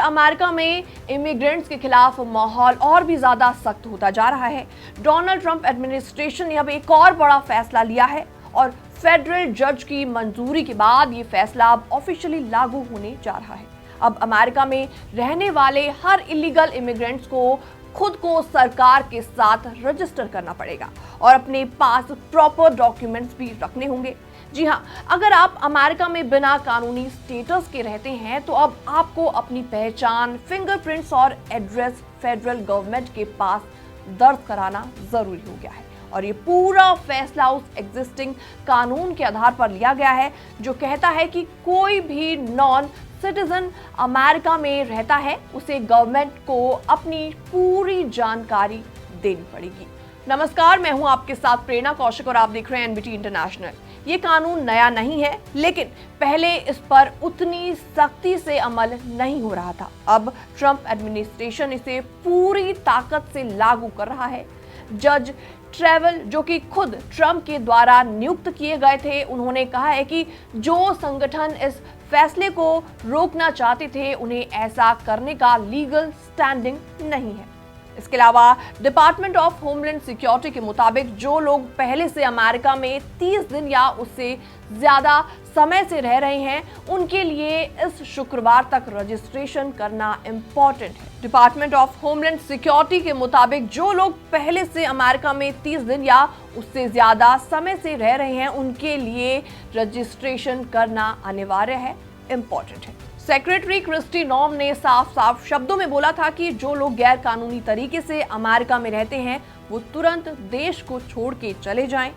America में immigrants के खिलाफ माहौल और भी ज्यादा सख्त होता जा रहा है। डोनाल्ड ट्रंप एडमिनिस्ट्रेशन ने अब एक और बड़ा फैसला लिया है और फेडरल जज की मंजूरी के बाद ये फैसला अब ऑफिशियली लागू होने जा रहा है। अब अमेरिका में रहने वाले हर इलीगल इमिग्रेंट्स को खुद को सरकार के साथ रजिस्टर करना पड़ेगा और अपने पास प्रॉपर डॉक्यूमेंट्स भी रखने होंगे। जी हाँ, अगर आप अमेरिका में बिना कानूनी स्टेटस के रहते हैं तो अब आपको अपनी पहचान, फिंगरप्रिंट्स और एड्रेस फेडरल गवर्नमेंट के पास दर्ज कराना जरूरी हो गया है। और ये पूरा फैसला उस एग्जिस्टिंग कानून के आधार पर लिया गया है जो कहता है कि कोई भी नॉन सिटीजन अमेरिका में रहता है उसे गवर्नमेंट को अपनी पूरी जानकारी देनी पड़ेगी। नमस्कार, मैं हूं आपके साथ प्रेरणा कौशिक और आप देख रहे हैं एनबीटी इंटरनेशनल। ये कानून नया नहीं है, लेकिन पहले इस पर उतनी सख्ती से अमल नहीं हो रहा था। अब ट्रंप एडमिनिस्ट्रेशन इसे पूरी ताकत से लागू कर रहा है। जज ट्रेवल, जो कि खुद ट्रंप के द्वारा नियुक्त किए गए थे, उन्होंने कहा है कि जो संगठन इस फैसले को रोकना चाहते थे उन्हें ऐसा करने का लीगल स्टैंडिंग नहीं है। इसके अलावा डिपार्टमेंट ऑफ होमलैंड सिक्योरिटी के मुताबिक जो लोग पहले से अमेरिका में 30 दिन या उससे ज्यादा समय से रह रहे हैं उनके लिए इस शुक्रवार तक रजिस्ट्रेशन करना इंपॉर्टेंट है। डिपार्टमेंट ऑफ होमलैंड सिक्योरिटी के मुताबिक जो लोग पहले से अमेरिका में 30 दिन या उससे ज्यादा समय से रह रहे हैं उनके लिए रजिस्ट्रेशन करना अनिवार्य है, इंपॉर्टेंट है। सेक्रेटरी क्रिस्टी नॉम ने साफ साफ शब्दों में बोला था कि जो लोग गैर कानूनी तरीके से अमेरिका में रहते हैं वो तुरंत देश को छोड़ के चले जाएं।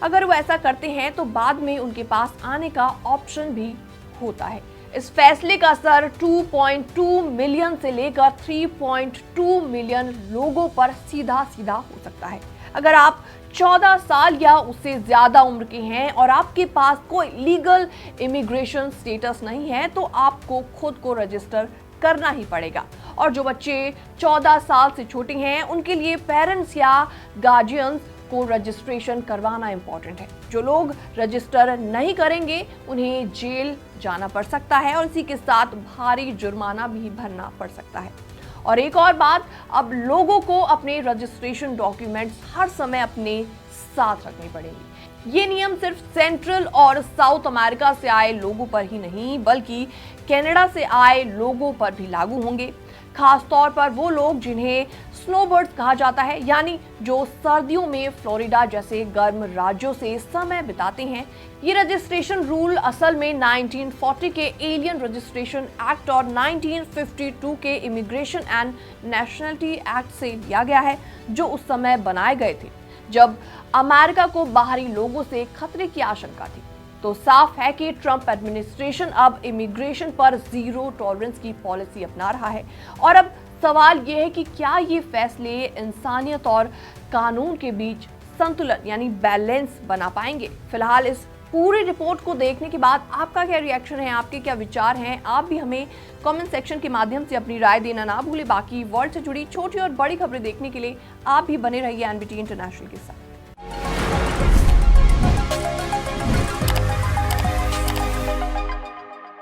अगर वो ऐसा करते हैं तो बाद में उनके पास आने का ऑप्शन भी होता है। इस फैसले का असर 2.2 मिलियन से लेकर 3.2 मिलियन लोगों पर सीधा सीधा हो सकता है। अगर आप 14 साल या उससे ज्यादा उम्र के हैं और आपके पास कोई लीगल इमिग्रेशन स्टेटस नहीं है तो आपको खुद को रजिस्टर करना ही पड़ेगा। और जो बच्चे 14 साल से छोटे हैं उनके लिए पेरेंट्स या गार्जियंस को रजिस्ट्रेशन करवाना इंपॉर्टेंट है। जो लोग रजिस्टर नहीं करेंगे उन्हें जेल जाना पड़ सकता है और इसी के साथ भारी जुर्माना भी भरना पड़ सकता है। और एक और बात, अब लोगों को अपने रजिस्ट्रेशन डॉक्यूमेंट्स हर समय अपने साथ रखनी पड़ेंगी। ये नियम सिर्फ सेंट्रल और साउथ अमेरिका से आए लोगों पर ही नहीं बल्कि कनाडा से आए लोगों पर भी लागू होंगे। खास तौर पर वो लोग जिन्हें स्नोबर्ड्स कहा जाता है, यानी जो सर्दियों में फ्लोरिडा जैसे गर्म राज्यों से समय बिताते हैं। ये रजिस्ट्रेशन रूल असल में 1940 के एलियन रजिस्ट्रेशन एक्ट और 1952 के इमिग्रेशन एंड नेशनलिटी एक्ट से लिया गया है जो उस समय बनाए गए थे जब अमेरिका को बाहरी लोगों से खतरे की आशंका थी। तो साफ है कि ट्रंप एडमिनिस्ट्रेशन अब इमिग्रेशन पर जीरो टॉलरेंस की पॉलिसी अपना रहा है। और अब सवाल यह है कि क्या ये फैसले इंसानियत और कानून के बीच संतुलन यानी बैलेंस बना पाएंगे। फिलहाल इस पूरी रिपोर्ट को देखने के बाद आपका क्या रिएक्शन है, आपके क्या विचार हैं, आप भी हमें कमेंट सेक्शन के माध्यम से अपनी राय देना ना भूलें। बाकी वर्ल्ड से जुड़ी छोटी और बड़ी खबरें देखने के लिए आप भी बने रहिए एनबीटी इंटरनेशनल के साथ।